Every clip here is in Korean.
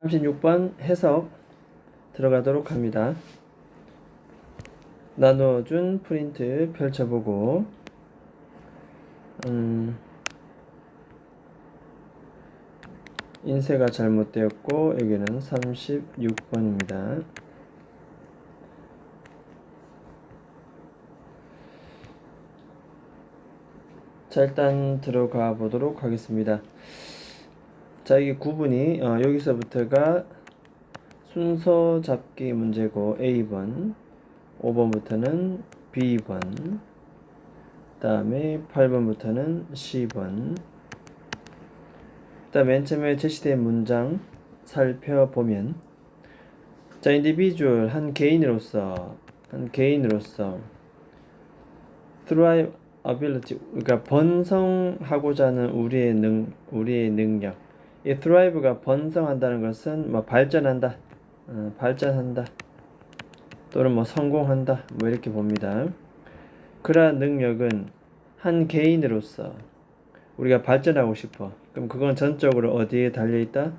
36번 해석 들어가도록 합니다. 나누어준 프린트 펼쳐보고 인쇄가 잘못되었고 여기는 36번입니다. 자, 일단 들어가 보도록 하겠습니다. 자, 이게 구분이 여기서부터가 순서 잡기 문제고 A번, 5번부터는 B번, 그 다음에 8번부터는 C번. 일단 맨 처음에 제시된 문장 살펴보면, 자, individual 한 개인으로서 thrive ability, 그러니까 번성하고자 하는 우리의 능력. 이 thrive가 번성한다는 것은 뭐 발전한다, 발전한다, 또는 뭐 성공한다, 뭐 이렇게 봅니다. 그러한 능력은 한 개인으로서 우리가 발전하고 싶어. 그럼 그건 전적으로 어디에 달려있다?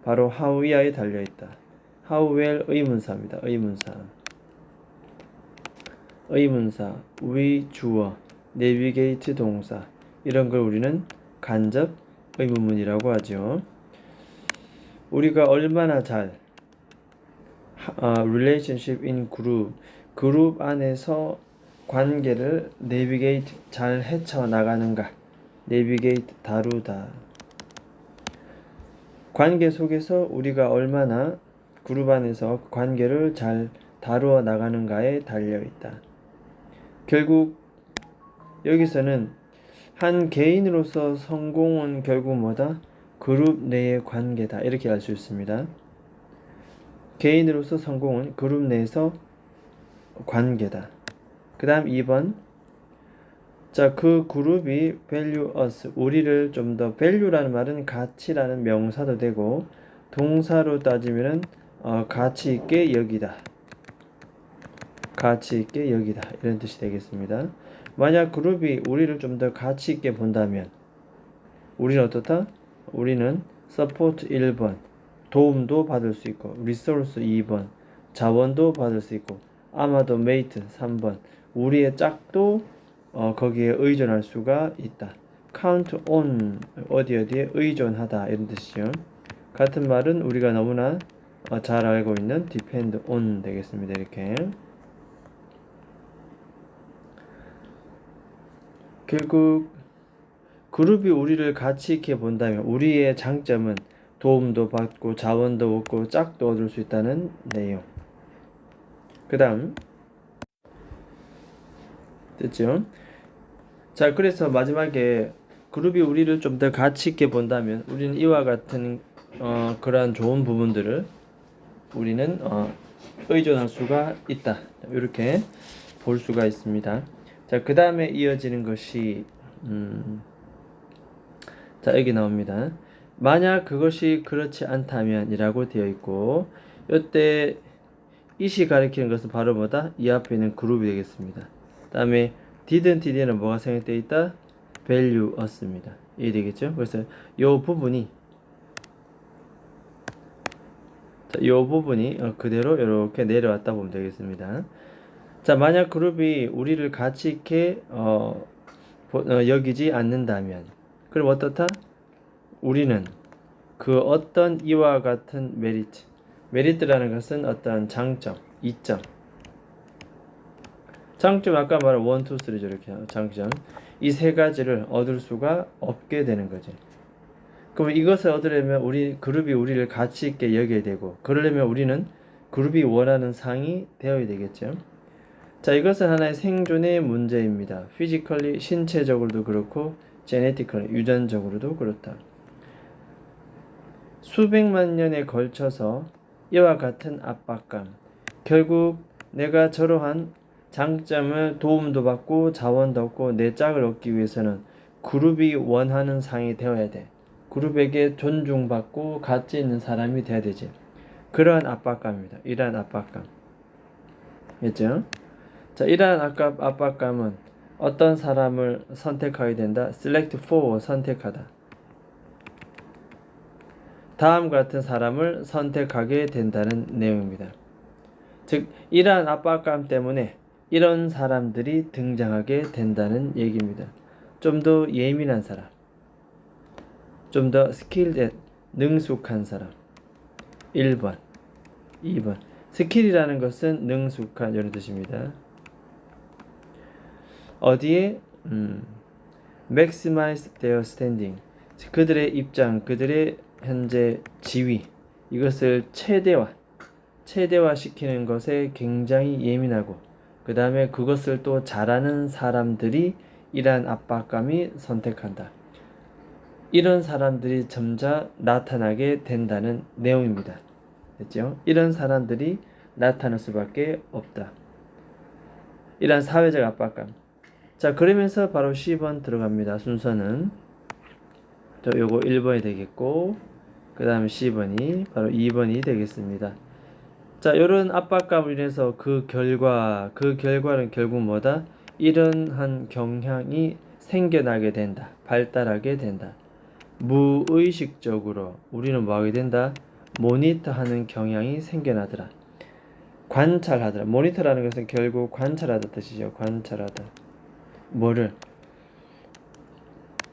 바로 how 이하에 달려있다. how well 의문사입니다. 의문사, we 주어, navigate 동사, 이런 걸 우리는 간접 의문문이라고 하죠. 우리가 얼마나 잘 relationship in 그룹 안에서 관계를 navigate 잘 헤쳐나가는가, navigate 다루다. 관계 속에서 우리가 얼마나 그룹 안에서 관계를 잘 다루어 나가는가에 달려있다. 결국 여기서는 한 개인으로서 성공은 결국 뭐다? 그룹 내의 관계다, 이렇게 알 수 있습니다. 개인으로서 성공은 그룹 내에서 관계다. 그 다음 2번, 자, 그 그룹이 value us, 우리를 좀 더, value라는 말은 가치라는 명사도 되고 동사로 따지면은 가치 있게 여기다, 이런 뜻이 되겠습니다. 만약 그룹이 우리를 좀 더 가치 있게 본다면 우리는 어떻다? 우리는 support 1번, 도움도 받을 수 있고, resource 2번, 자원도 받을 수 있고, 아마도 mate 3번, 우리의 짝도 거기에 의존할 수가 있다. count on, 어디에 의존하다, 이런 뜻이죠. 같은 말은 우리가 너무나 잘 알고 있는 depend on 되겠습니다. 이렇게. 결국 그룹이 우리를 가치 있게 본다면 우리의 장점은 도움도 받고 자원도 얻고 짝도 얻을 수 있다는 내용. 그 다음 됐죠? 자, 그래서 마지막에 그룹이 우리를 좀 더 가치 있게 본다면 우리는 이와 같은 그러한 좋은 부분들을 우리는 의존할 수가 있다. 이렇게 볼 수가 있습니다. 자, 그 다음에 이어지는 것이 자, 여기 나옵니다. 만약 그것이 그렇지 않다면 이라고 되어 있고, 이때 it이 가리키는 것은 바로 뭐다? 이 앞에 있는 그룹이 되겠습니다. 그 다음에 didn't는 뭐가 생략되어 있다? value us입니다. 이해되겠죠? 그래서 이 부분이 그대로 이렇게 내려왔다 보면 되겠습니다. 자, 만약 그룹이 우리를 가치 있게 여기지 않는다면 그럼 어떻다? 우리는 그 어떤 이와 같은 메리트라는 것은 어떤 장점, 이점. 장점 아까 말한 1, 2, 3죠. 이렇게 장점. 이 세 가지를 얻을 수가 없게 되는 거지. 그럼 이것을 얻으려면 그룹이 우리를 가치 있게 여겨야 되고, 그러려면 우리는 그룹이 원하는 상이 되어야 되겠죠. 자, 이것은 하나의 생존의 문제입니다. physically, 신체적으로도 그렇고 genetically, 유전적으로도 그렇다. 수백만 년에 걸쳐서 이와 같은 압박감, 결국 내가 저러한 장점을 도움도 받고 자원도 얻고 내 짝을 얻기 위해서는 그룹이 원하는 상이 되어야 돼. 그룹에게 존중받고 가치 있는 사람이 돼야 되지. 그러한 압박감입니다. 이러한 압박감. 됐죠? 자, 이러한 압박감은 어떤 사람을 선택하게 된다? select for, 선택하다. 다음과 같은 사람을 선택하게 된다는 내용입니다. 즉, 이러한 압박감 때문에 이런 사람들이 등장하게 된다는 얘기입니다. 좀 더 예민한 사람, 좀 더 스킬된, 능숙한 사람. 1번, 2번. 스킬이라는 것은 능숙한 이런 뜻입니다. 어디에? maximize their standing. 그들의 입장, 그들의 현재 지위, 이것을 최대화시키는 것에 굉장히 예민하고, 그 다음에 그것을 또 잘하는 사람들이 이러한 압박감이 선택한다. 이런 사람들이 점차 나타나게 된다는 내용입니다. 됐죠? 이런 사람들이 나타날 수밖에 없다. 이러한 사회적 압박감. 자, 그러면서 바로 10번 들어갑니다. 순서는 요거 1번이 되겠고, 그 다음에 10번이 바로 2번이 되겠습니다. 자, 요런 압박감으로 인해서 그 결과는 결국 뭐다? 이러한 경향이 생겨나게 된다. 발달하게 된다. 무의식적으로 우리는 뭐하게 된다? 모니터하는 경향이 생겨나더라. 관찰하더라. 모니터라는 것은 결국 관찰하다 뜻이죠. 관찰하다. 뭐를?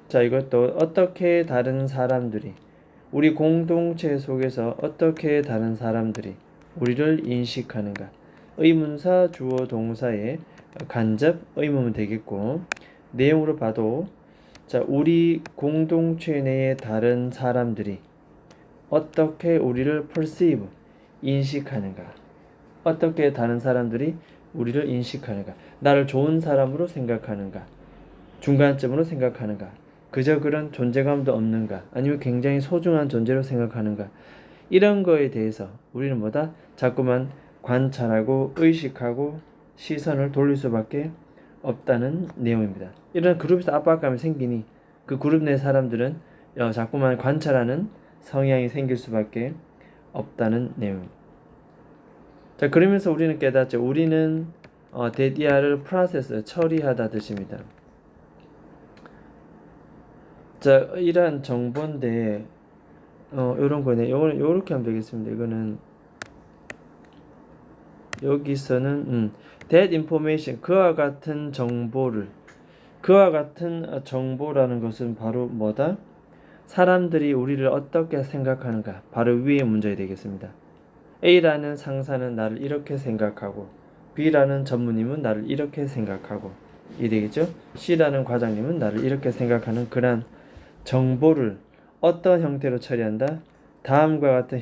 자, 이것도 어떻게 다른 사람들이, 우리 공동체 속에서 어떻게 다른 사람들이 우리를 인식하는가. 의문사 주어 동사의 간접 의문은 되겠고, 내용으로 봐도 자, 우리 공동체 내의 다른 사람들이 어떻게 우리를 perceive, 인식하는가. 어떻게 다른 사람들이 우리를 인식하는가. 나를 좋은 사람으로 생각하는가. 중간점으로 생각하는가. 그저 그런 존재감도 없는가. 아니면 굉장히 소중한 존재로 생각하는가. 이런 거에 대해서 우리는 뭐다? 자꾸만 관찰하고 의식하고 시선을 돌릴 수밖에 없다는 내용입니다. 이런 그룹에서 압박감이 생기니 그 그룹 내 사람들은 자꾸만 관찰하는 성향이 생길 수밖에 없다는 내용입니다. 자, 그러면서 우리는 깨닫죠. 우리는 데디아를 프로세스, 처리하다 뜻입니다. 자, 이러한 정보인데 요런 거네. 요거는 요렇게 하면 되겠습니다. 이거는 여기서는 that information, 그와 같은 정보라는 것은 바로 뭐다? 사람들이 우리를 어떻게 생각하는가. 바로 위의 문제가 되겠습니다. A라는 상사는 나를 이렇게 생각하고, B라는 전무님은 나를 이렇게 생각하고, 이 되겠죠? C라는 과장님은 나를 이렇게 생각하는 그런 정보를 어떤 형태로 처리한다? 다음과 같은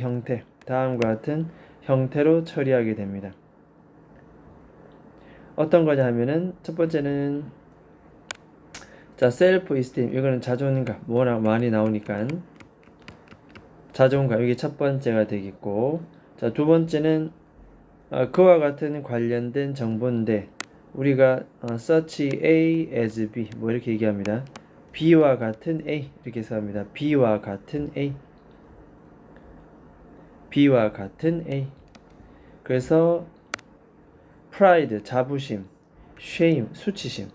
형태로 처리하게 됩니다. 어떤 거냐 하면은 첫 번째는 자, 셀프 이스팀, 이거는 자존감, 뭐나 많이 나오니까 자존감, 이게 첫 번째가 되겠고, 자, 두 번째는 그와 같은 관련된 정보인데 우리가 such A as B 뭐 이렇게 얘기합니다. B와 같은 A 이렇게 해서 합니다. B와 같은 A. 그래서 pride, 자부심, shame, 수치심.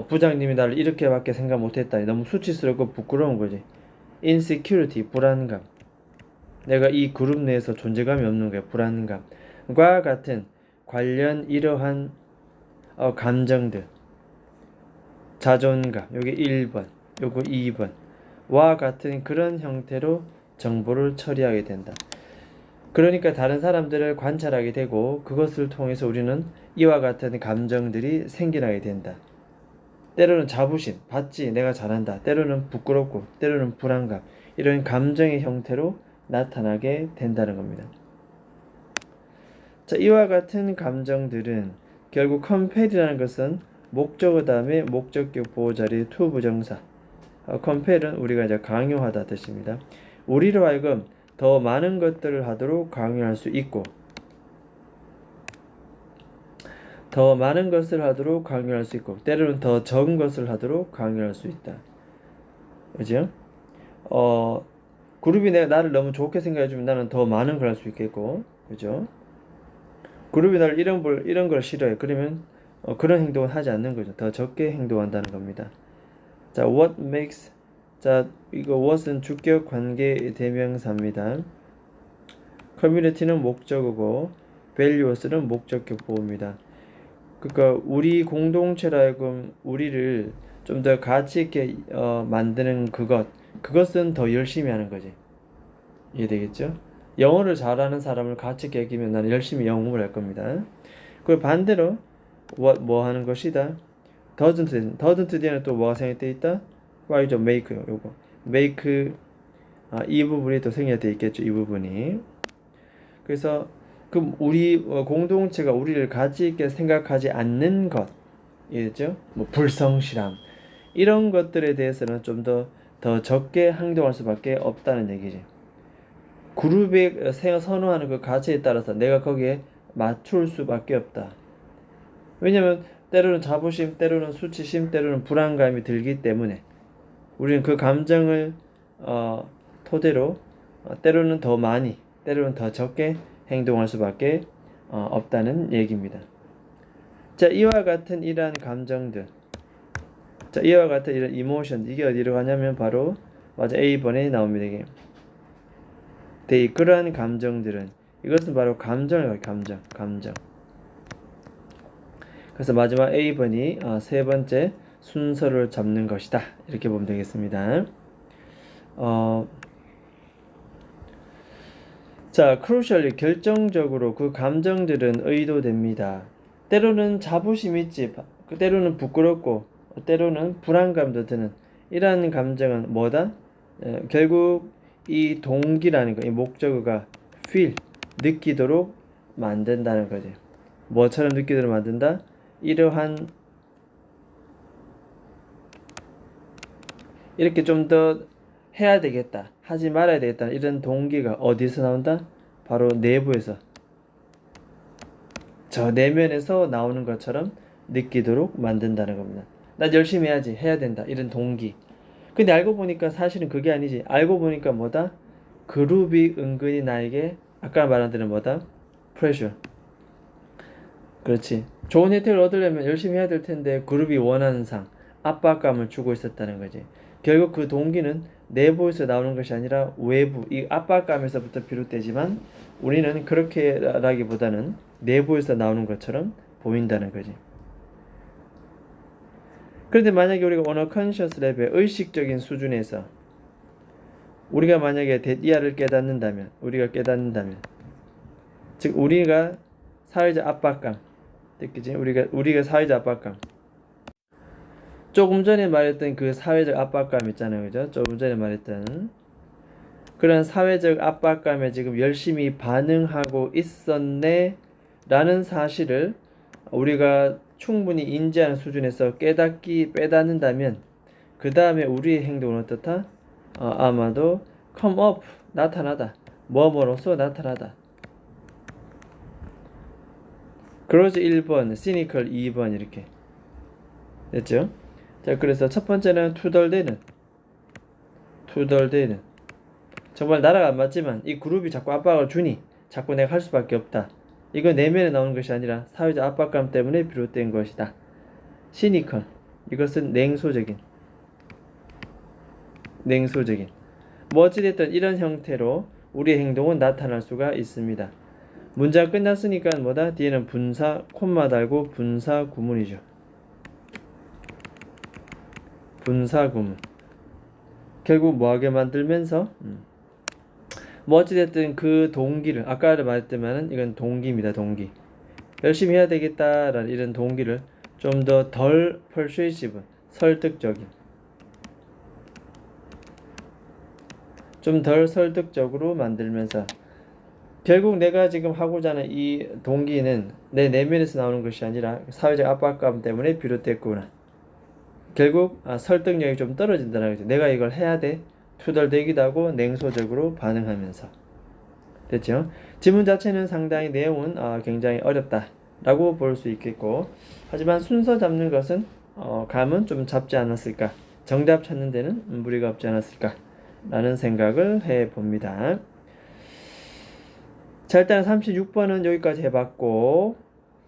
부장님이 나를 이렇게밖에 생각 못했다니 너무 수치스럽고 부끄러운 거지. insecurity, 불안감. 내가 이 그룹 내에서 존재감이 없는 거야. 불안감과 같은 관련 이러한 감정들. 자존감, 요게 1번, 요거 2번 와 같은 그런 형태로 정보를 처리하게 된다. 그러니까 다른 사람들을 관찰하게 되고 그것을 통해서 우리는 이와 같은 감정들이 생겨나게 된다. 때로는 자부심, 봤지 내가 잘한다. 때로는 부끄럽고 때로는 불안감, 이런 감정의 형태로 나타나게 된다는 겁니다. 자, 이와 같은 감정들은 결국 compare이라는 것은 목적어 다음에 목적격 보호자리 to 부정사. compare은 우리가 이제 강요하다 뜻입니다. 우리로 하여금 더 많은 것들을 하도록 강요할 수 있고, 때로는 더 적은 것을 하도록 강요할 수 있다. 그죠? 그룹이 나를 너무 좋게 생각해주면 나는 더 많은 걸 할 수 있겠고, 그죠? 그룹이 나를 이런 걸 싫어해. 그러면 그런 행동을 하지 않는 거죠. 더 적게 행동한다는 겁니다. 자, what makes 자, 이거 what은 주격 관계 대명사입니다. community는 목적어고 values는 목적격 보호입니다. 그러니까 우리 공동체라 하여금 우리를 좀 더 가치 있게 만드는 그것은 더 열심히 하는 거지. 이해되겠죠? 영어를 잘하는 사람을 가치 있게 여기면 나는 열심히 영어를 할 겁니다. 그 반대로 뭐 하는 것이다. doesn't 뒤에는 또 뭐가 생략되어 있다? why죠? make요. 요거 make 이 부분이 또 생략되어 있겠죠. 이 부분이. 그래서 그럼 우리 공동체가 우리를 가치 있게 생각하지 않는 것, 이해됐죠? 뭐 불성실함 이런 것들에 대해서는 좀 더 적게 행동할 수밖에 없다는 얘기지. 그룹에 선호하는 그 가치에 따라서 내가 거기에 맞출 수밖에 없다. 왜냐면 때로는 자부심, 때로는 수치심, 때로는 불안감이 들기 때문에 우리는 그 감정을 토대로 때로는 더 많이, 때로는 더 적게 행동할 수밖에 없다는 얘기입니다. 자, 이와 같은 이러한 감정들, 자, 이와 같은 이런 이모션, 이게 어디로 가냐면 바로 맞아 A번에 나옵니다. 이게 그러한 감정들은 이것은 바로 감정이에요. 감정. 그래서 마지막 A번이 세 번째 순서를 잡는 것이다. 이렇게 보면 되겠습니다. 자, crucially 결정적으로 그 감정들은 의도됩니다. 때로는 자부심 있지, 때로는 부끄럽고, 때로는 불안감도 드는 이러한 감정은 뭐다? 결국 이 동기라는 거, 이 목적어가 feel, 느끼도록 만든다는 거지. 뭐처럼 느끼도록 만든다? 이러한 이렇게 좀 더 해야 되겠다, 하지 말아야 되겠다 이런 동기가 어디서 나온다? 바로 내부에서, 저 내면에서 나오는 것처럼 느끼도록 만든다는 겁니다. 나 열심히 해야지, 해야 된다 이런 동기. 근데 알고 보니까 사실은 그게 아니지. 알고 보니까 뭐다? 그룹이 은근히 나에게 아까 말한 대로 뭐다? 프레셔. 그렇지. 좋은 혜택을 얻으려면 열심히 해야 될 텐데 그룹이 원하는 상, 압박감을 주고 있었다는 거지. 결국 그 동기는 내부에서 나오는 것이 아니라 외부, 이 압박감에서부터 비롯되지만 우리는 그렇게라기보다는 내부에서 나오는 것처럼 보인다는 거지. 그런데 만약에 우리가 unconscious 레벨, 의식적인 수준에서 우리가 만약에 이하를 깨닫는다면, 즉 우리가 사회적 압박감, 느끼지? 우리가 사회적 압박감. 조금 전에 말했던 그 사회적 압박감 있잖아요, 그죠? 조금 전에 말했던 그런 사회적 압박감에 지금 열심히 반응하고 있었네 라는 사실을 우리가 충분히 인지하는 수준에서 깨닫는다면 그 다음에 우리의 행동은 어떻다? 아마도 come up, 나타나다, 뭐뭐로서 나타나다. 그러지 1번, cynical 2번 이렇게 됐죠? 자, 그래서 첫 번째는 투덜대는 정말 나라가 안 맞지만 이 그룹이 자꾸 압박을 주니 자꾸 내가 할 수밖에 없다. 이건 내면에 나오는 것이 아니라 사회적 압박감 때문에 비롯된 것이다. 시니컬, 이것은 냉소적인 뭐 어찌됐든 이런 형태로 우리의 행동은 나타날 수가 있습니다. 문장 끝났으니까 뭐다? 뒤에는 분사, 콤마 달고 분사 구문이죠. 분사 구문. 결국 뭐하게 만들면서 뭐 어찌됐든 그 동기를, 아까 말했지만은 이건 동기입니다. 동기. 열심히 해야 되겠다라는 이런 동기를 좀 더 덜 persuasive, 설득적인, 좀 덜 설득적으로 만들면서 결국 내가 지금 하고자 하는 이 동기는 내 내면에서 나오는 것이 아니라 사회적 압박감 때문에 비롯됐구나. 결국 설득력이 좀 떨어진다는 거죠. 내가 이걸 해야 돼. 투덜대기도 하고 냉소적으로 반응하면서. 됐죠? 지문 자체는 상당히 내용은 굉장히 어렵다라고 볼 수 있겠고, 하지만 순서 잡는 것은 감은 좀 잡지 않았을까, 정답 찾는 데는 무리가 없지 않았을까 라는 생각을 해봅니다. 자, 일단 36번은 여기까지 해봤고,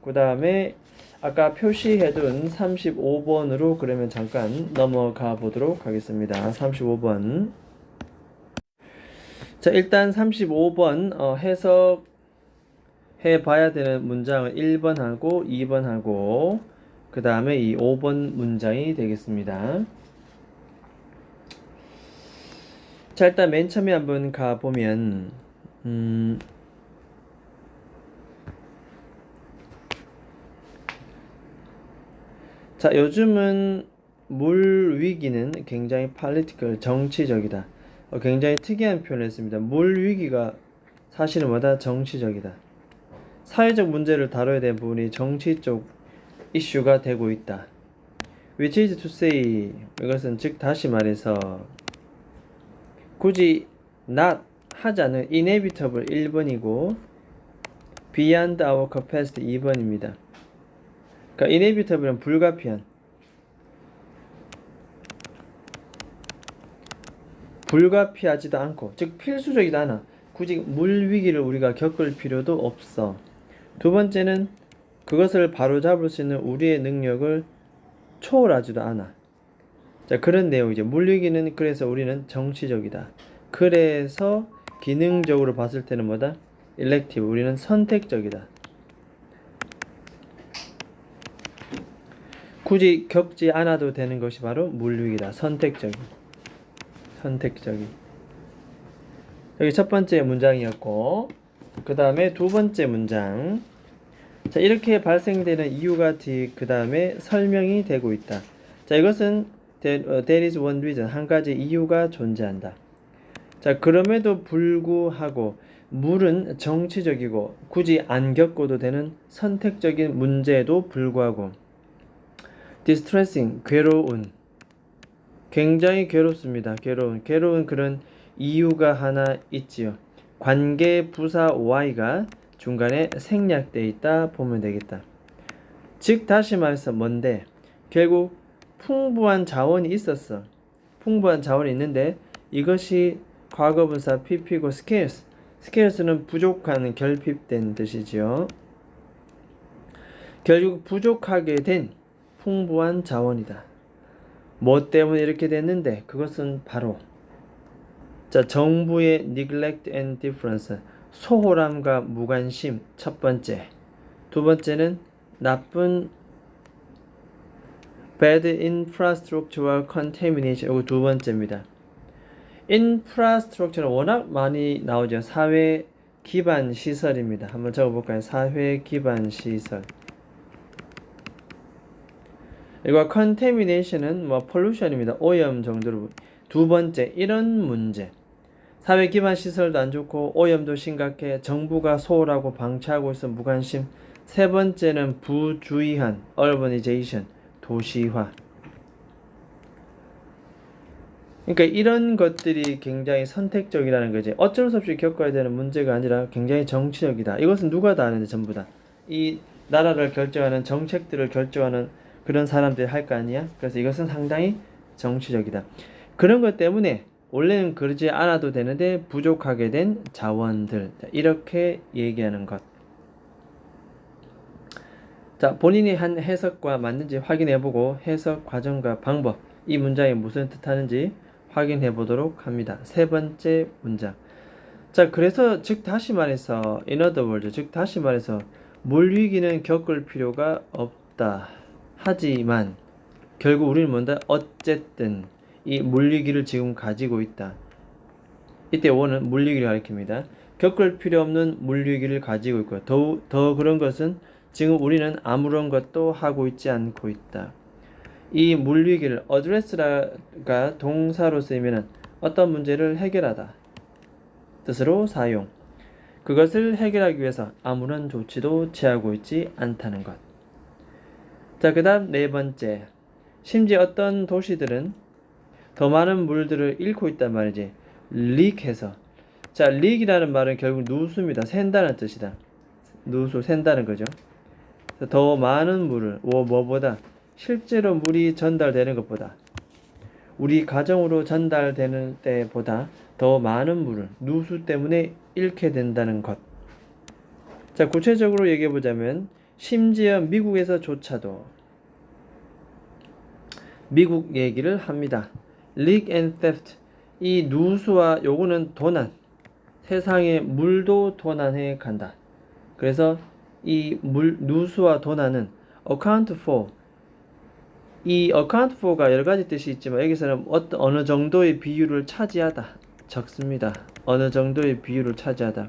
그 다음에 아까 표시해둔 35번으로 그러면 잠깐 넘어가 보도록 하겠습니다. 35번. 자, 일단 35번 해석해 봐야 되는 문장은 1번하고 2번하고 그 다음에 이 5번 문장이 되겠습니다. 자, 일단 맨 처음에 한번 가보면 자, 요즘은 물 위기는 굉장히 political, 정치적이다. 굉장히 특이한 표현을 했습니다. 물 위기가 사실은 뭐다? 정치적이다. 사회적 문제를 다뤄야 되는 부분이 정치 쪽 이슈가 되고 있다. Which is to say, 이것은 즉 다시 말해서 굳이 not 하지 않은 inevitable 1번이고 beyond our capacity 2번입니다. 그러니까 inevitable은 불가피한, 불가피하지도 않고 즉 필수적이다 않아. 굳이 물 위기를 우리가 겪을 필요도 없어. 두 번째는 그것을 바로잡을 수 있는 우리의 능력을 초월하지도 않아. 자, 그런 내용이죠. 물 위기는 그래서 우리는 정치적이다. 그래서 기능적으로 봤을 때는 뭐다? elective, 우리는 선택적이다. 굳이 겪지 않아도 되는 것이 바로 물 위기다. 선택적인. 여기 첫 번째 문장이었고 그 다음에 두 번째 문장. 자, 이렇게 발생되는 이유가 그 다음에 설명이 되고 있다. 자, 이것은 there is one reason, 한 가지 이유가 존재한다. 자, 그럼에도 불구하고 물은 정치적이고 굳이 안 겪어도 되는 선택적인 문제에도 불구하고 distressing, 괴로운, 굉장히 괴롭습니다. 괴로운 그런 이유가 하나 있지요. 관계 부사 y가 중간에 생략되어 있다 보면 되겠다. 즉 다시 말해서 뭔데? 결국 풍부한 자원이 있었어. 풍부한 자원이 있는데 이것이 과거분사 pp고 scarce. scarce는 부족한, 결핍된 뜻이지요. 결국 부족하게 된 풍부한 자원이다. 뭐 때문에 이렇게 됐는데? 그것은 바로 자, 정부의 neglect and indifference, 소홀함과 무관심, 첫 번째. 두 번째는 나쁜 bad infrastructural contamination, 이거 두 번째입니다. infrastructure는 워낙 많이 나오죠. 사회 기반 시설입니다. 한번 적어볼까요? 사회 기반 시설. 이거 contamination은 뭐 pollution입니다. 오염 정도로. 두 번째, 이런 문제. 사회 기반 시설도 안 좋고 오염도 심각해. 정부가 소홀하고 방치하고 있어 무관심. 세 번째는 부주의한 urbanization, 도시화. 그러니까 이런 것들이 굉장히 선택적이라는 거지. 어쩔 수 없이 겪어야 되는 문제가 아니라 굉장히 정치적이다. 이것은 누가 다 아는데 전부 다. 이 나라를 결정하는, 정책들을 결정하는 그런 사람들이 할 거 아니야? 그래서 이것은 상당히 정치적이다. 그런 것 때문에 원래는 그러지 않아도 되는데 부족하게 된 자원들, 이렇게 얘기하는 것. 자, 본인이 한 해석과 맞는지 확인해보고 해석 과정과 방법, 이 문장이 무슨 뜻하는지 확인해 보도록 합니다. 세 번째 문장. 자, 그래서 즉 다시 말해서 in other words, 즉 다시 말해서 물 위기는 겪을 필요가 없다. 하지만 결국 우리는 뭔가 어쨌든 이 물리기를 지금 가지고 있다. 이때 원은 물리기를 가리킵니다. 겪을 필요 없는 물리기를 가지고 있고 더 그런 것은 지금 우리는 아무런 것도 하고 있지 않고 있다. 이 물리기를 address가 동사로 쓰이면 어떤 문제를 해결하다 뜻으로 사용. 그것을 해결하기 위해서 아무런 조치도 취하고 있지 않다는 것. 자, 그 다음 네 번째. 심지어 어떤 도시들은 더 많은 물들을 잃고 있단 말이지. leak해서. 자, leak이라는 말은 결국 누수입니다. 샌다는 뜻이다. 누수, 샌다는 거죠. 더 많은 물을, 뭐보다? 실제로 물이 전달되는 것보다, 우리 가정으로 전달되는 때보다 더 많은 물을 누수 때문에 잃게 된다는 것. 자, 구체적으로 얘기해 보자면 심지어 미국에서조차도 미국 얘기를 합니다. leak and theft. 이 누수와 요거는 도난. 세상에 물도 도난해 간다. 그래서 이 누수와 도난은 account for. 이 account for가 여러 가지 뜻이 있지만 여기서는 어느 정도의 비율을 차지하다. 적습니다. 어느 정도의 비율을 차지하다.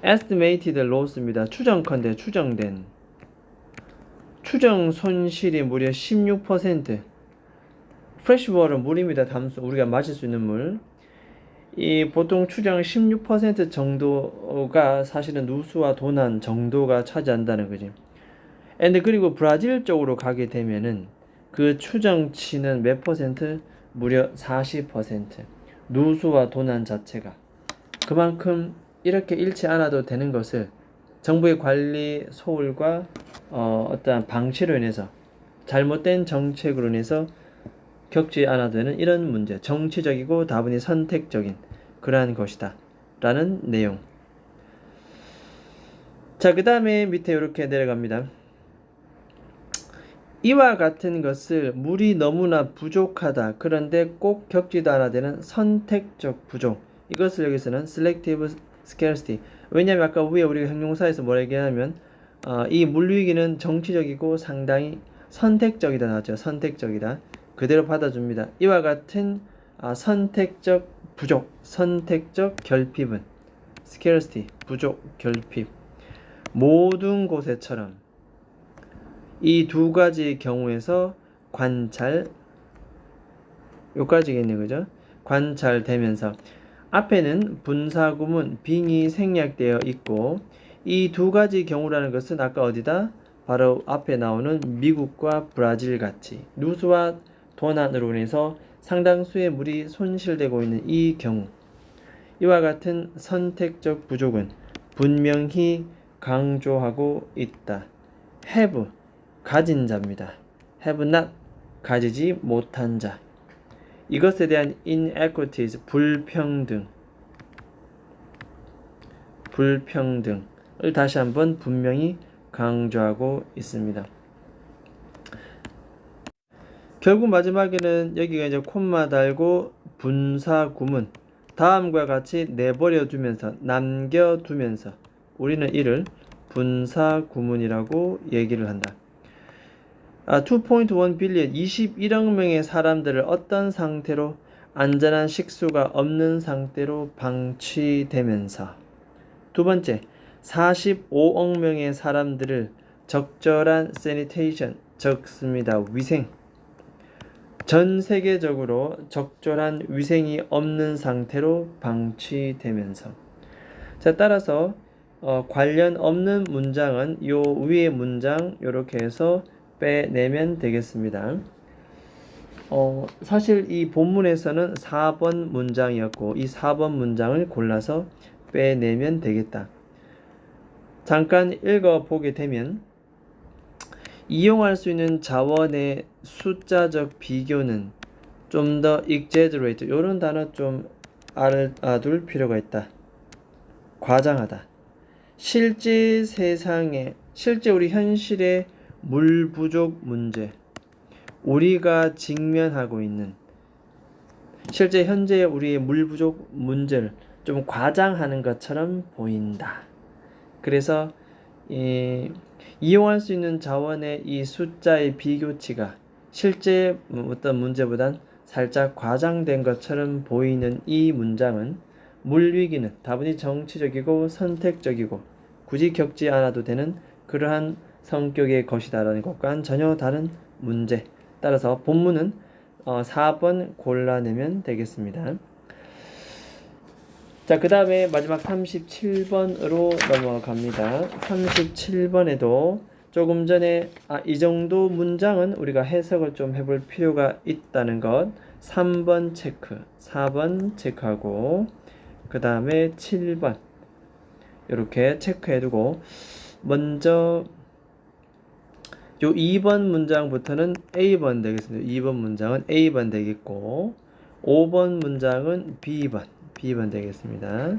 estimated loss입니다. 추정컨대 추정된. 추정 손실이 무려 16%. fresh water 물입니다. 담수 우리가 마실 수 있는 물. 이 보통 추정 16% 정도가 사실은 누수와 도난 정도가 차지한다는 거지. and 그리고 브라질 쪽으로 가게 되면은 그 추정치는 몇 퍼센트? 무려 40%. 누수와 도난 자체가 그만큼 이렇게 잃지 않아도 되는 것을 정부의 관리 소홀과 어떠한 방치로 인해서 잘못된 정책으로 인해서 겪지 않아도 되는 이런 문제, 정치적이고 다분히 선택적인 그러한 것이다 라는 내용. 자, 그 다음에 밑에 이렇게 내려갑니다. 이와 같은 것을 물이 너무나 부족하다. 그런데 꼭 겪지도 않아야 되는 선택적 부족. 이것을 여기서는 selective scarcity. 왜냐하면 아까 위에 우리가 형용사에서 뭐라 얘기하냐면 이 물위기는 정치적이고 상당히 선택적이다 나왔죠. 선택적이다. 그대로 받아줍니다. 이와 같은 선택적 부족, 선택적 결핍은 scarcity, 부족, 결핍. 모든 곳에처럼 이 두 가지 경우에서 관찰, 요까지겠네, 그죠? 관찰되면서 앞에는 분사구문 빙이 생략되어 있고 이 두 가지 경우라는 것은 아까 어디다? 바로 앞에 나오는 미국과 브라질 같이 누수와 도난으로 인해서 상당수의 물이 손실되고 있는 이 경우, 이와 같은 선택적 부족은 분명히 강조하고 있다. have 가진 자입니다. have not 가지지 못한 자. 이것에 대한 inequities 불평등을 다시 한번 분명히 강조하고 있습니다. 결국 마지막에는 여기가 이제 콤마 달고 분사 구문 다음과 같이 내버려 두면서 남겨두면서 우리는 이를 분사 구문이라고 얘기를 한다. 2.1 빌리언 21억 명의 사람들을 어떤 상태로 안전한 식수가 없는 상태로 방치되면서 두 번째 45억 명의 사람들을 적절한 sanitation 적습니다. 위생 전 세계적으로 적절한 위생이 없는 상태로 방치되면서 자 따라서 관련 없는 문장은 요 위의 문장 요렇게 해서 빼내면 되겠습니다. 사실 이 본문에서는 4번 문장이었고 이 4번 문장을 골라서 빼내면 되겠다. 잠깐 읽어보게 되면 이용할 수 있는 자원의 숫자적 비교는 좀 더 exaggerate 이런 단어 좀 알아둘 필요가 있다. 과장하다. 실제 세상에 실제 우리 현실의 물 부족 문제 우리가 직면하고 있는 실제 현재 우리의 물 부족 문제를 좀 과장하는 것처럼 보인다. 그래서 이용할 수 있는 자원의 이 숫자의 비교치가 실제 어떤 문제보단 살짝 과장된 것처럼 보이는 이 문장은 물위기는 다분히 정치적이고 선택적이고 굳이 겪지 않아도 되는 그러한 성격의 것이다라는 것과는 전혀 다른 문제. 따라서 본문은 4번 골라내면 되겠습니다. 자, 그 다음에 마지막 37번으로 넘어갑니다. 37번에도 조금 전에 이 정도 문장은 우리가 해석을 좀 해볼 필요가 있다는 것 3번 체크, 4번 체크하고 그 다음에 7번 이렇게 체크해두고 먼저 요 2번 문장부터는 A번 되겠습니다. 2번 문장은 A번 되겠고 5번 문장은 B번 되겠습니다.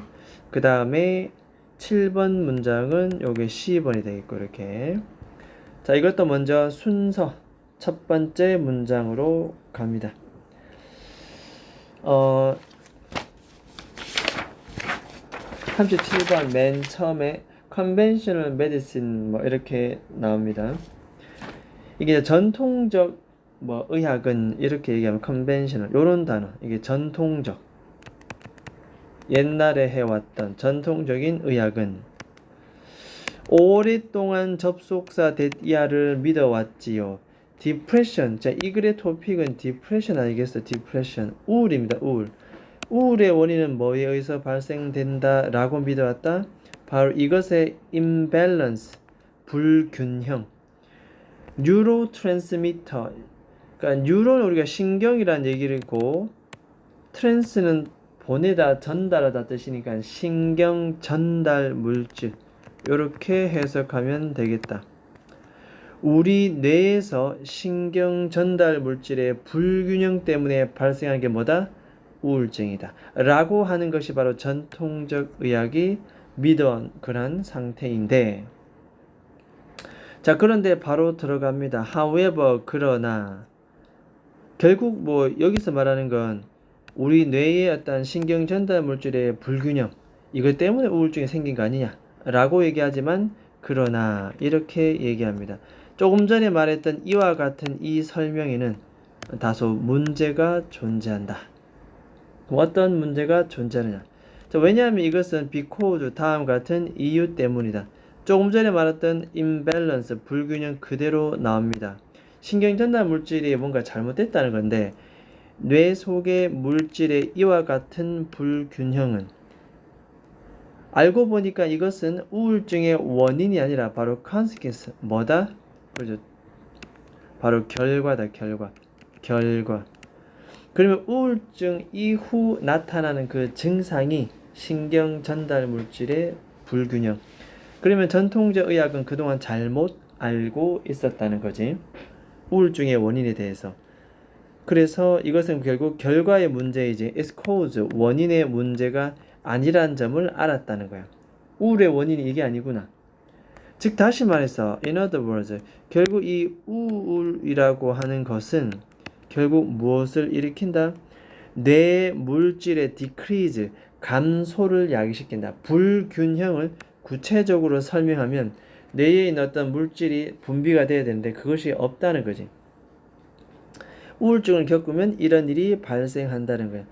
그 다음에 7번 문장은 요게 C번이 되겠고 이렇게 자, 이것도 먼저 순서 첫 번째 문장으로 갑니다. 37번 맨 처음에 conventional medicine 뭐 이렇게 나옵니다. 이게 전통적 뭐 의학은 이렇게 얘기하면 conventional 요런 단어, 이게 전통적, 옛날에 해왔던 전통적인 의학은 오랫동안 접속사 데디아를 믿어왔지요. 디프레션, 자, 이 글의 토픽은 디프레션 아니겠어? 디프레션, 우울입니다. 우울. 우울의 원인은 뭐에 의해서 발생된다 라고 믿어왔다? 바로 이것의 imbalance, 불균형. 뉴로트랜스미터, 그러니까 뉴로는 우리가 신경이라는 얘기를 했고, 트랜스는 보내다, 전달하다 뜻이니까 신경 전달 물질, 이렇게 해석하면 되겠다. 우리 뇌에서 신경 전달 물질의 불균형 때문에 발생한 게 뭐다? 우울증이다 라고 하는 것이 바로 전통적 의학이 믿어온 그런 상태인데, 자, 그런데 바로 들어갑니다. however, 그러나 결국 뭐 여기서 말하는 건 우리 뇌의 어떤 신경 전달 물질의 불균형, 이것 때문에 우울증이 생긴 거 아니냐 라고 얘기하지만, 그러나 이렇게 얘기합니다. 조금 전에 말했던 이와 같은 이 설명에는 다소 문제가 존재한다. 어떤 문제가 존재하느냐? 자, 왜냐하면 이것은 because 다음 같은 이유 때문이다. 조금 전에 말했던 imbalance, 불균형 그대로 나옵니다. 신경 전달 물질이 뭔가 잘못됐다는 건데, 뇌 속의 물질의 이와 같은 불균형은 알고 보니까 이것은 우울증의 원인이 아니라 바로 consequence, 뭐다? 그렇죠. 바로 결과다. 결과. 그러면 우울증 이후 나타나는 그 증상이 신경 전달 물질의 불균형. 그러면 전통적 의학은 그동안 잘못 알고 있었다는 거지, 우울증의 원인에 대해서. 그래서 이것은 결국 결과의 문제이지 is cause, 원인의 문제가 아니란 점을 알았다는 거야. 우울의 원인이 이게 아니구나. 즉 다시 말해서 in other words, 결국 이 우울이라고 하는 것은 결국 무엇을 일으킨다? 뇌 물질의 decrease, 감소를 야기시킨다. 불균형을 구체적으로 설명하면 뇌에 있는 어떤 물질이 분비가 돼야 되는데 그것이 없다는 거지. 우울증을 겪으면 이런 일이 발생한다는 거야.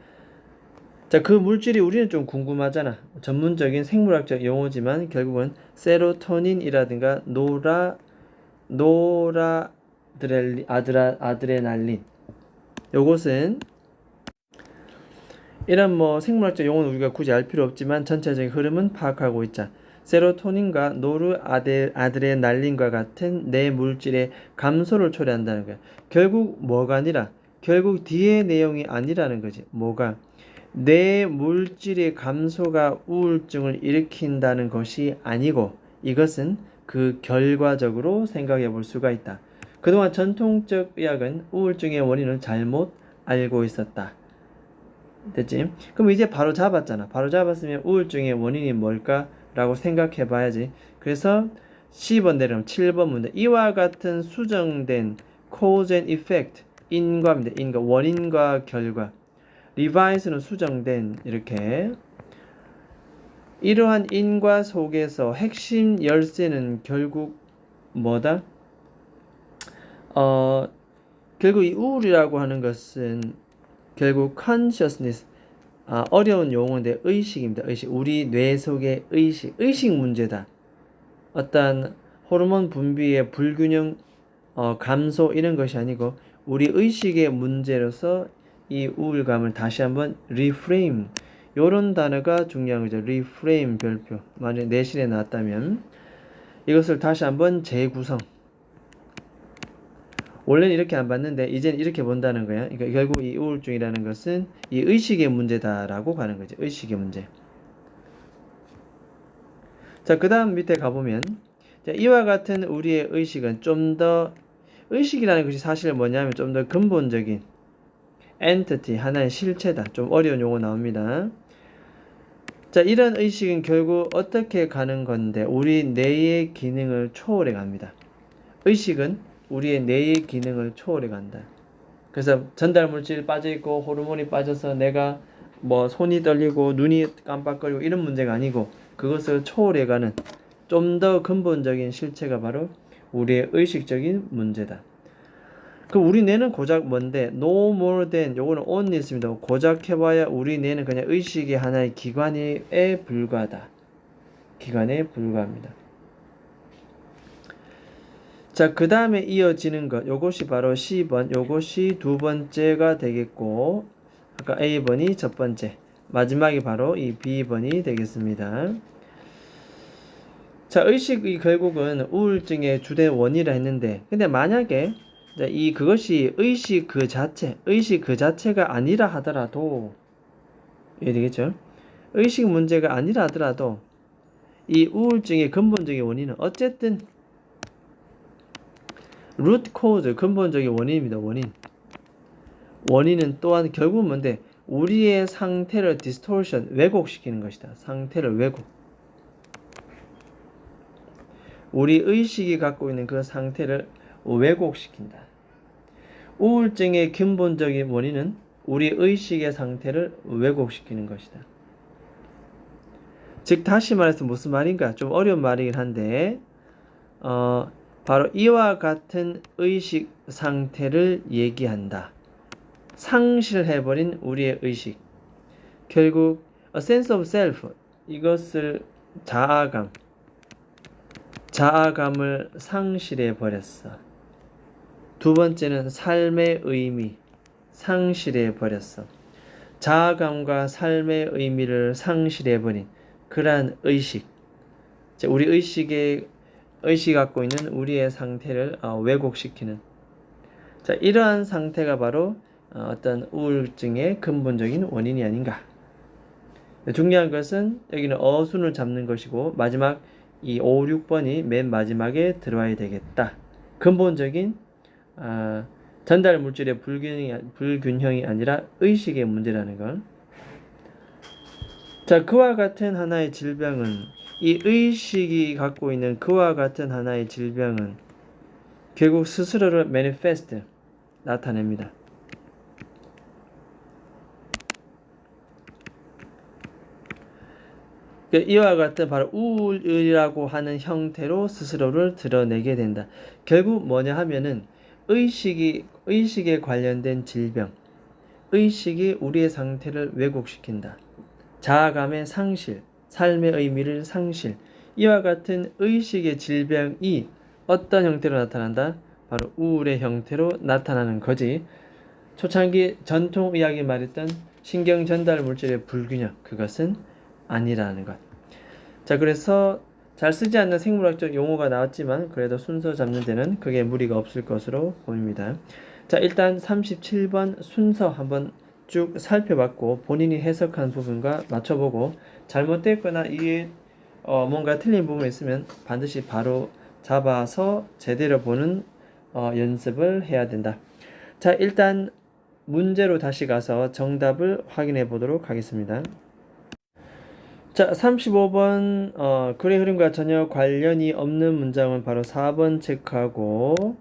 자, 그 물질이 우리는 좀 궁금하잖아. 전문적인 생물학적 용어지만 결국은 세로토닌이라든가 아드레날린. 요것은 이런 뭐 생물학적 용어는 우리가 굳이 알 필요 없지만 전체적인 흐름은 파악하고 있자. 세로토닌과 아드레날린과 같은 뇌 물질의 감소를 초래한다는 거야. 결국 뭐가 아니라, 결국 뒤의 내용이 아니라는 거지. 뭐가? 뇌 물질의 감소가 우울증을 일으킨다는 것이 아니고, 이것은 그 결과적으로 생각해 볼 수가 있다. 그동안 전통적 의학은 우울증의 원인을 잘못 알고 있었다. 됐지? 그럼 이제 바로 잡았잖아. 바로 잡았으면 우울증의 원인이 뭘까? 라고 생각해 봐야지. 그래서 10번 내려면 7번 문제. 이와 같은 수정된 cause and effect, 인과입니다. 인과, 원인과 결과. 리바이스는 수정된, 이렇게. 이러한 인과 속에서 핵심 열쇠는 결국 뭐다? 결국 이 우울이라고 하는 것은 결국 consciousness, 어려운 용어인데 의식입니다. 의식. 우리 뇌 속의 의식 문제다. 어떤 호르몬 분비의 불균형, 감소 이런 것이 아니고 우리 의식의 문제로서 이 우울감을 다시 한번 reframe, 요런 단어가 중요한 거죠. reframe 별표. 만약 내실에 나왔다면 이것을 다시 한번 재구성. 원래는 이렇게 안 봤는데 이제는 이렇게 본다는 거야. 그러니까 결국 이 우울증이라는 것은 이 의식의 문제다라고 가는 거지. 의식의 문제. 자, 그 다음 밑에 가보면, 자, 이와 같은 우리의 의식은 좀 더, 의식이라는 것이 사실 뭐냐면 좀 더 근본적인 entity, 하나의 실체다. 좀 어려운 용어 나옵니다. 자, 이런 의식은 결국 어떻게 가는 건데 우리 뇌의 기능을 초월해 갑니다. 의식은 우리의 뇌의 기능을 초월해 간다. 그래서 전달 물질이 빠져 있고 호르몬이 빠져서 내가 뭐 손이 떨리고 눈이 깜빡거리고 이런 문제가 아니고 그것을 초월해 가는 좀 더 근본적인 실체가 바로 우리의 의식적인 문제다. 그 우리 뇌는 고작 뭔데? No more than 요거는 only 있습니다. 고작 해봐야 우리 뇌는 그냥 의식의 하나의 기관에 불과하다. 기관에 불과합니다. 자, 그 다음에 이어지는 것 요것이 바로 C번 요것이 두 번째가 되겠고 아까 A번이 첫 번째 마지막이 바로 이 B번이 되겠습니다. 자, 의식이 결국은 우울증의 주된 원인이라 했는데 근데 만약에 그것이 의식 그 자체가 아니라 하더라도 이해되겠죠? 의식 문제가 아니라 하더라도 이 우울증의 근본적인 원인은 어쨌든 루트 코즈 근본적인 원인입니다. 원인은 또한 결국은 뭔데? 우리의 상태를 디스토션 왜곡시키는 것이다. 상태를 왜곡. 우리 의식이 갖고 있는 그 상태를 왜곡시킨다. 우울증의 근본적인 원인은 우리 의식의 상태를 왜곡시키는 것이다. 즉 다시 말해서 무슨 말인가? 좀 어려운 말이긴 한데 바로 이와 같은 의식 상태를 얘기한다. 상실해버린 우리의 의식. 결국 a sense of self 이것을 자아감을 상실해버렸어. 두 번째는 삶의 의미 상실해버렸어. 자아감과 삶의 의미를 상실해버린 그러한 의식. 우리 의식이 갖고 있는 우리의 상태를 왜곡시키는 이러한 상태가 바로 어떤 우울증의 근본적인 원인이 아닌가. 중요한 것은 여기는 어순을 잡는 것이고 마지막 이 5, 6번이 맨 마지막에 들어와야 되겠다. 근본적인 전달 물질의 불균형이 아니라 의식의 문제라는 걸. 자, 그와 같은 하나의 질병은 이 의식이 갖고 있는 그와 같은 하나의 질병은 결국 스스로를 manifest 나타냅니다. 이와 같은 바로 우울이라고 하는 형태로 스스로를 드러내게 된다. 결국 뭐냐 하면은 의식에 관련된 질병, 의식이 우리의 상태를 왜곡시킨다. 자아감의 상실, 삶의 의미를 상실, 이와 같은 의식의 질병이 어떤 형태로 나타난다? 바로 우울의 형태로 나타나는 거지. 초창기 전통의학이 말했던 신경 전달 물질의 불균형, 그것은 아니라는 것. 자, 그래서 잘 쓰지 않는 생물학적 용어가 나왔지만 그래도 순서 잡는 데는 크게 무리가 없을 것으로 보입니다. 자, 일단 37번 순서 한번 쭉 살펴봤고 본인이 해석한 부분과 맞춰보고 잘못됐거나 이게 뭔가 틀린 부분이 있으면 반드시 바로 잡아서 제대로 보는 연습을 해야 된다. 자, 일단 문제로 다시 가서 정답을 확인해 보도록 하겠습니다. 자, 35번 글의 흐름과 전혀 관련이 없는 문장은 바로 4번 체크하고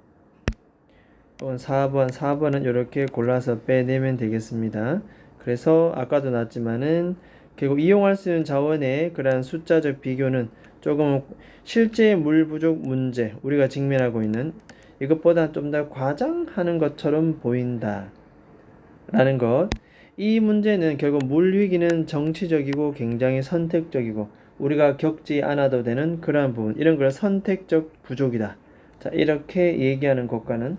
4번은 이렇게 골라서 빼내면 되겠습니다. 그래서 아까도 나왔지만은 결국 이용할 수 있는 자원의 그러한 숫자적 비교는 조금 실제 물 부족 문제 우리가 직면하고 있는 이것보다 좀 더 과장하는 것처럼 보인다 라는 것. 이 문제는 결국 물 위기는 정치적이고 굉장히 선택적이고 우리가 겪지 않아도 되는 그러한 부분, 이런 걸 선택적 부족이다. 자, 이렇게 얘기하는 것과는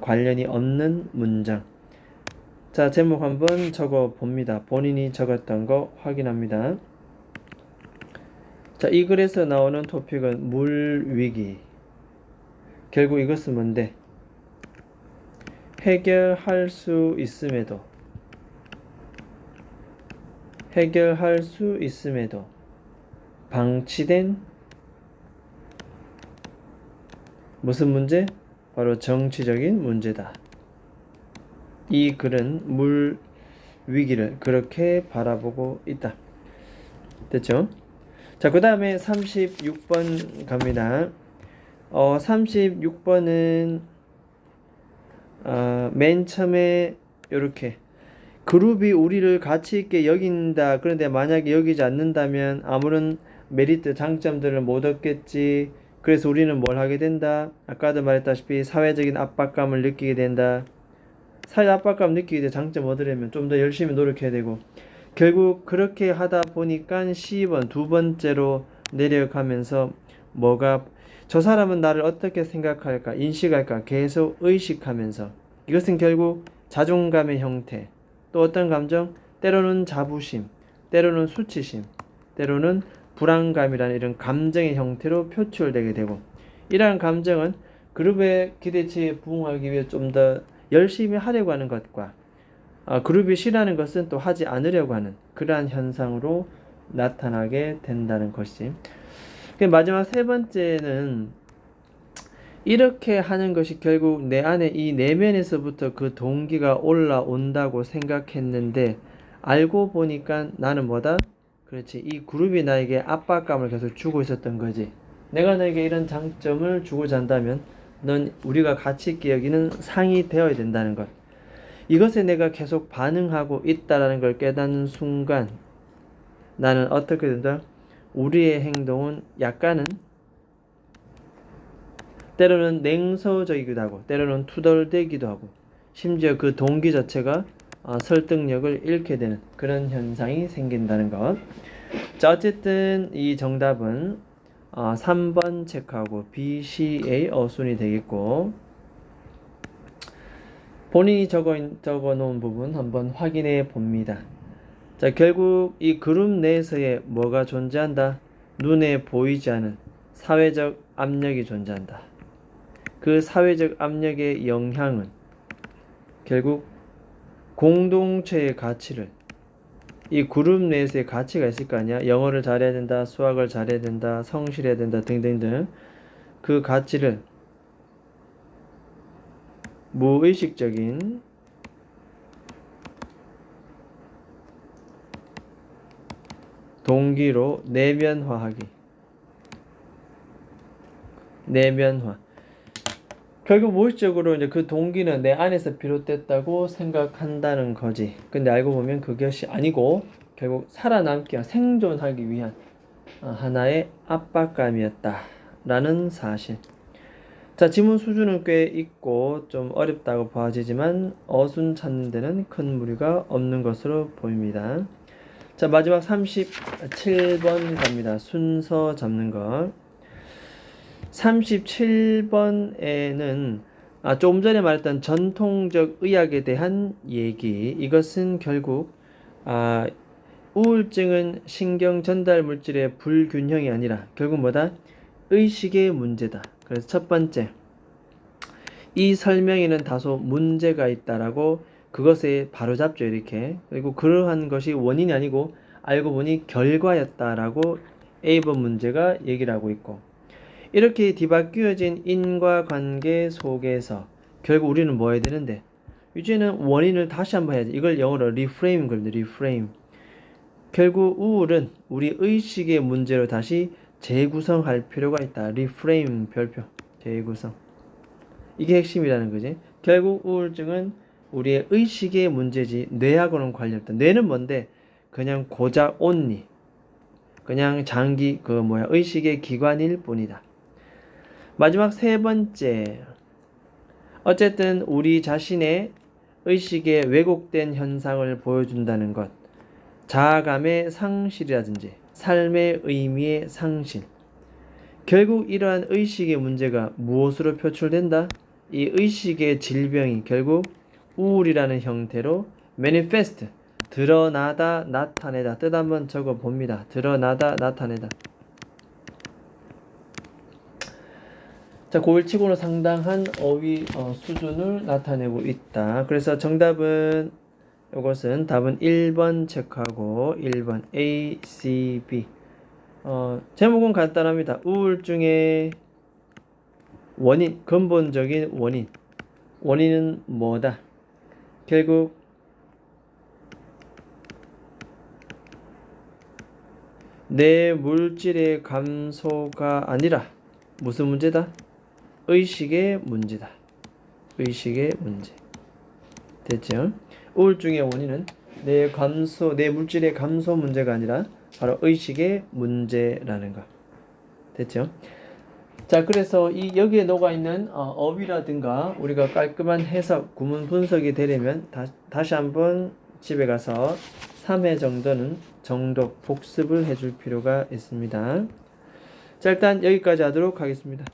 관련이 없는 문장. 자, 제목 한번 적어 봅니다. 본인이 적었던 거 확인합니다. 자, 이 글에서 나오는 토픽은 물 위기. 결국 이것은 뭔데? 해결할 수 있음에도 방치된 무슨 문제? 바로 정치적인 문제다. 이 글은 물 위기를 그렇게 바라보고 있다. 됐죠? 자, 그 다음에 36번 갑니다. 36번은 맨 처음에 이렇게 그룹이 우리를 가치 있게 여긴다. 그런데 만약에 여기지 않는다면 아무런 메리트, 장점들을 못 얻겠지. 그래서 우리는 뭘 하게 된다. 아까도 말했다시피 사회적인 압박감을 느끼게 된다. 사회 압박감 느끼게 돼 장점 얻으려면 좀 더 열심히 노력해야 되고 결국 그렇게 하다 보니까 10번 두 번째로 내려가면서 뭐가 저 사람은 나를 어떻게 생각할까 인식할까 계속 의식하면서 이것은 결국 자존감의 형태 또 어떤 감정 때로는 자부심 때로는 수치심 때로는 불안감이라는 이런 감정의 형태로 표출되게 되고 이러한 감정은 그룹의 기대치에 부응하기 위해 좀 더 열심히 하려고 하는 것과 그룹이 싫어하는 것은 또 하지 않으려고 하는 그러한 현상으로 나타나게 된다는 것이 마지막 세 번째는 이렇게 하는 것이 결국 내 안에 이 내면에서부터 그 동기가 올라온다고 생각했는데 알고 보니까 나는 뭐다? 그렇지. 이 그룹이 나에게 압박감을 계속 주고 있었던 거지. 내가 너에게 이런 장점을 주고자 한다면 넌 우리가 가치 있게 여기는 상이 되어야 된다는 것. 이것에 내가 계속 반응하고 있다라는 걸 깨닫는 순간 나는 어떻게 된다? 우리의 행동은 약간은 때로는 냉소적이기도 하고 때로는 투덜대기도 하고 심지어 그 동기 자체가 설득력을 잃게 되는 그런 현상이 생긴다는 것. 자, 어쨌든 이 정답은 3번 체크하고 B, C, A 어순이 되겠고 본인이 적어 놓은 부분 한번 확인해 봅니다. 자, 결국 이 그룹 내에서의 뭐가 존재한다? 눈에 보이지 않은 사회적 압력이 존재한다. 그 사회적 압력의 영향은 결국 공동체의 가치를 이 그룹 내에서의 가치가 있을 거 아니야. 영어를 잘해야 된다, 수학을 잘해야 된다, 성실해야 된다 등등등 그 가치를 무의식적인 동기로 내면화하기. 내면화. 결국 무의식적으로 이제 그 동기는 내 안에서 비롯됐다고 생각한다는 거지. 근데 알고 보면 그것이 아니고 결국 살아남기, 생존하기 위한 하나의 압박감이었다라는 사실. 자, 지문 수준은 꽤 있고 좀 어렵다고 보아지지만 어순 찾는 데는 큰 무리가 없는 것으로 보입니다. 자, 마지막 37번 갑니다. 순서 잡는 것. 37번에는 조금 전에 말했던 전통적 의학에 대한 얘기. 이것은 결국 우울증은 신경 전달 물질의 불균형이 아니라 결국 뭐다? 의식의 문제다. 그래서 첫 번째, 이 설명에는 다소 문제가 있다라고 그것에 바로잡죠, 이렇게. 그리고 그러한 것이 원인이 아니고 알고 보니 결과였다라고 A번 문제가 얘기를 하고 있고, 이렇게 뒤바뀌어진 인과관계 속에서 결국 우리는 뭐 해야 되는데, 이제는 원인을 다시 한번 해야지. 이걸 영어로 리프레임 그러는데, 리프레임. 결국 우울은 우리 의식의 문제로 다시 재구성할 필요가 있다. 리프레임 별표. 재구성. 이게 핵심이라는 거지. 결국 우울증은 우리의 의식의 문제지 뇌하고는 관련 없다. 뇌는 뭔데? 그냥 고작 온리. 그냥 장기 의식의 기관일 뿐이다. 마지막 세 번째. 어쨌든 우리 자신의 의식의 왜곡된 현상을 보여준다는 것. 자아감의 상실이라든지 삶의 의미의 상실. 결국 이러한 의식의 문제가 무엇으로 표출된다? 이 의식의 질병이 결국 우울이라는 형태로 manifest, 드러나다, 나타내다. 뜻 한번 적어 봅니다. 드러나다, 나타내다. 자, 고1치고는 상당한 어휘 수준을 나타내고 있다. 그래서 정답은 이것은 답은 1번 체크하고 1번 A, C, B. 제목은 간단합니다. 우울증의 원인, 근본적인 원인. 원인은 뭐다? 결국 내 물질의 감소가 아니라 무슨 문제다? 의식의 문제다. 의식의 문제. 됐죠? 우울증의 원인은 내 물질의 감소 문제가 아니라 바로 의식의 문제라는 거. 됐죠? 자, 그래서 여기에 녹아있는 어휘라든가 우리가 깔끔한 해석, 구문 분석이 되려면 다시 한번 집에 가서 3회 정도는 정독, 복습을 해줄 필요가 있습니다. 자, 일단 여기까지 하도록 하겠습니다.